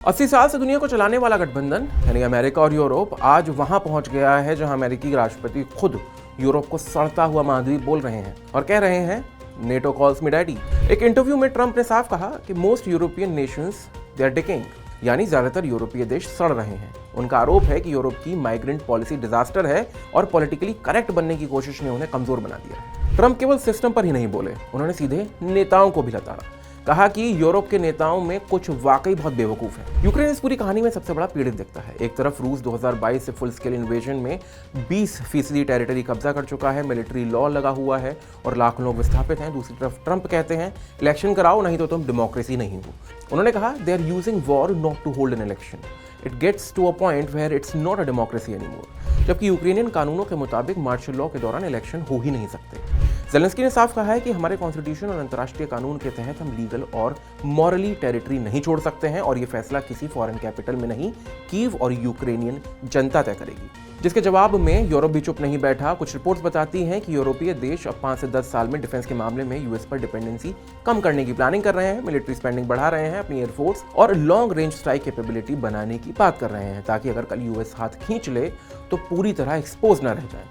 80 साल से दुनिया को चलाने वाला गठबंधन यानी अमेरिका और यूरोप आज वहां पहुंच गया है जहां अमेरिकी राष्ट्रपति खुद यूरोप को सड़ता हुआ महाद्वीप बोल रहे हैं और कह रहे हैं नेटो कॉल्स मी डैडी। एक इंटरव्यू में ट्रंप ने साफ कहा कि most European nations they are decaying, यानी ज्यादातर यूरोपीय देश सड़ रहे हैं। उनका आरोप है कि यूरोप की माइग्रेंट पॉलिसी डिजास्टर है और पॉलिटिकली करेक्ट बनने की कोशिश ने उन्हें कमजोर बना दिया। ट्रंप केवल सिस्टम पर ही नहीं बोले, उन्होंने सीधे नेताओं को भी लताड़ा। कहा कि यूरोप के नेताओं में कुछ वाकई बहुत बेवकूफ है। यूक्रेन इस पूरी कहानी में सबसे बड़ा पीड़ित दिखता है। एक तरफ रूस 2022 से फुल स्केल इन्वेजन में 20% टेरिटरी कब्जा कर चुका है, मिलिट्री लॉ लगा हुआ है और लाखों लोग विस्थापित हैं। दूसरी तरफ ट्रंप कहते हैं इलेक्शन कराओ नहीं तो तुम डेमोक्रेसी नहीं हो। उन्होंने कहा they are using war not to hold an election, it gets to a point where it's not a democracy anymore. जबकि यूक्रेनियन कानूनों के मुताबिक मार्शल लॉ के दौरान इलेक्शन हो ही नहीं सकते। ज़ेलेंस्की ने साफ कहा है कि हमारे कॉन्स्टिट्यूशन और अंतर्राष्ट्रीय कानून के तहत हम लीगल और मॉरली टेरिटरी नहीं छोड़ सकते हैं और ये फैसला किसी फॉरेन कैपिटल में नहीं, कीव और यूक्रेनियन जनता तय करेगी। जिसके जवाब में यूरोप भी चुप नहीं बैठा। कुछ रिपोर्ट्स बताती हैं कि यूरोपीय देश अब 5 से 10 साल में डिफेंस के मामले में यूएस पर डिपेंडेंसी कम करने की प्लानिंग कर रहे हैं, मिलिट्री स्पेंडिंग बढ़ा रहे हैं, अपनी एयरफोर्स और लॉन्ग रेंज स्ट्राइक कैपेबिलिटी बनाने की बात कर रहे हैं ताकि अगर कल यूएस हाथ खींच ले तो पूरी तरह एक्सपोज न रह जाए।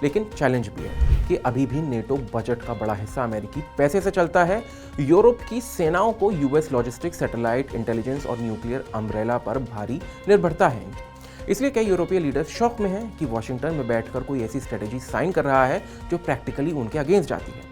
लेकिन चैलेंज भी है कि अभी भी नेटो बजट का बड़ा हिस्सा अमेरिकी पैसे से चलता है। यूरोप की सेनाओं को यूएस लॉजिस्टिक्स, सैटेलाइट, इंटेलिजेंस और न्यूक्लियर अम्ब्रेला पर भारी निर्भरता है। इसलिए कई यूरोपीय लीडर्स शौक में हैं कि वॉशिंगटन में बैठकर कोई ऐसी स्ट्रेटेजी साइन कर रहा है जो प्रैक्टिकली उनके अगेंस्ट जाती है।